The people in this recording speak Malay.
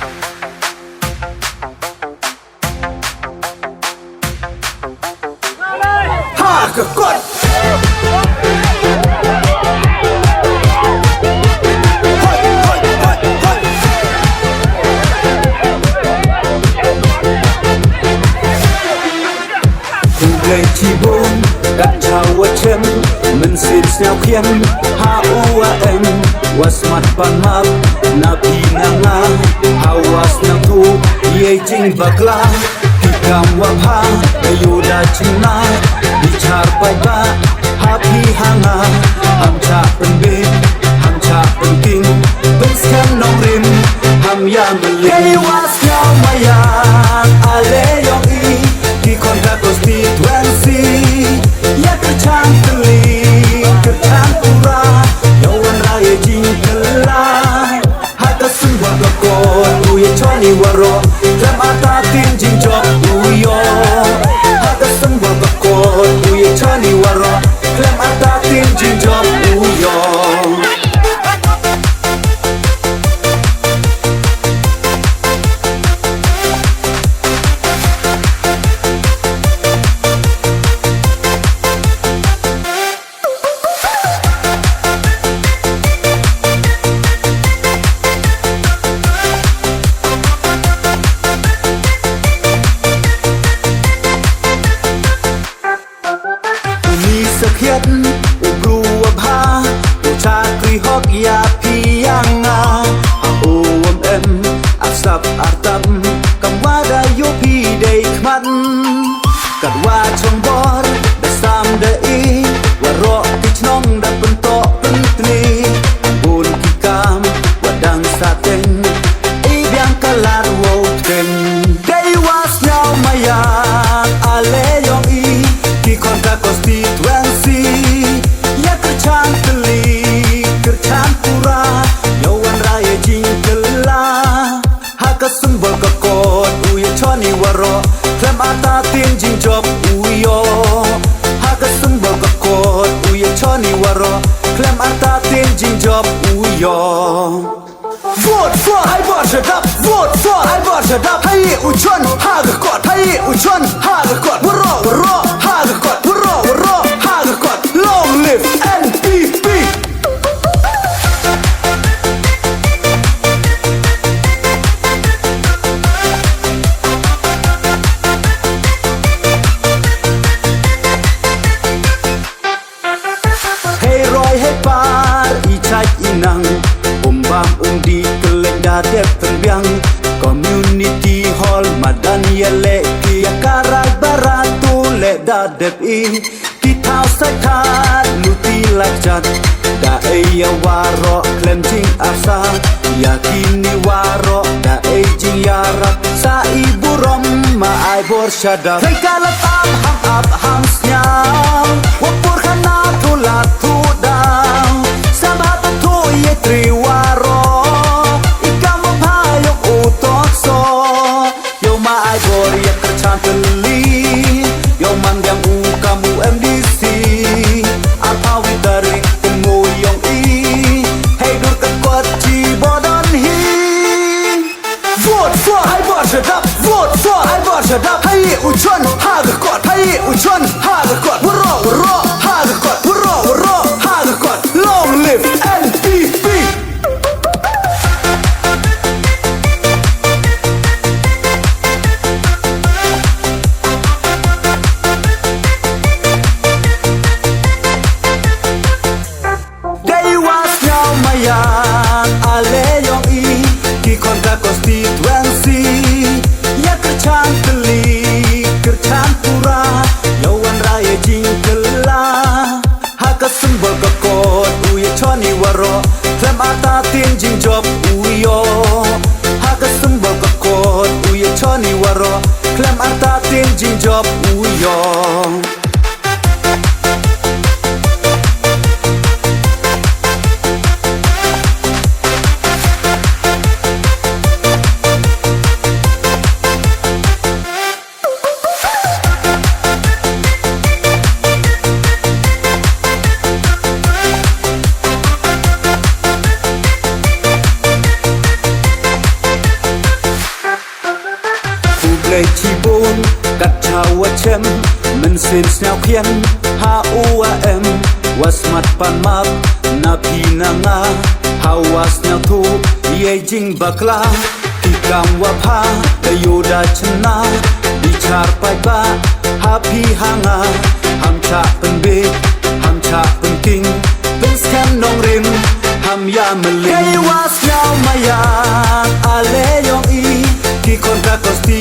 ก็กดเลยที่บุญกับชาววัดเชมมันสิบแนวเพียงหาUAM was mat pan map na pinanga hawas na tu ye jing bakla hikam wapha ayuda china bichar pai ba happy hanga ham cha penbe ham cha penting penskan nong rim ham ya mele was ya maya ale yong i di kontra constituency ya kerjaan keli kerjaan pura yawan raya jingkela hata semua gakon uye choni waro lem atatin jingjok uyo hata semua gakon uye choni waro lem atatin jingjok uyoกัดว่าชงบอรได้สามเดอีว่ารอที่ชนองได้เป็นโตเป็นตนีบุญกิกามว่าดังสาเต็งอีเบียงกะลาดโวเต็งได้ว่าสยาวมายาอาเลยองอีที่คนกับ constituency ยากระชานกะลีกระชานปุระยาวันรายจิงกะลาหากสมบูรณ์ก็กอดอุยชอนี่ว่ารอLem atatin jingjok uyo Haka sembal kakot uye choni waro Lem atatin jingjok uyo Vote for hai bor shadap Vote for hai bor shadap Hai uchon haga kot Hai uchon haga kot Waro waro haga kot Waro waro haga kot Long live NPP Inang umbam undi kelenda dep terbiang community hall madan yele kia karai baratu le da dep in kita sekat luti lajat da eya waro cleansing asa yakini waro da ejing yarat sa ibu rom ma ai bor shada kala tam ham up ham snyam wapur kana tulat tudang ye triwaro ikam payok utokso yo ma ai bor ye kerchan keli yo mangyang ukamu MDC apa widari temu yong i hey dur kekuat ci bodon hi vote for hai bor shadap vote for hai bor shadap hai uchon haga kot hai uchon haga kot waro waro haga kot waro waro haga kot long live NPP Day was now maya ale yong i ki kontra constituency ya kerchan keli kerchan pura yawan raya jingkela haka sembal kakot uye choni waro lem atatin jingjok uyo haka sembal kakot uye choni waro lem atatin jingjok uyo chi bun kat chawa chem men sin snaw khian ha uwa em was mat pan map na pi na nga hawas na thu ye jing bakla ki kam wa pha da yoda chna bichar pai ba happy hanga ham cha pen be ham cha pen king pen skan nong rim ham ya mali hey was now maya ale yong i ki konta kosti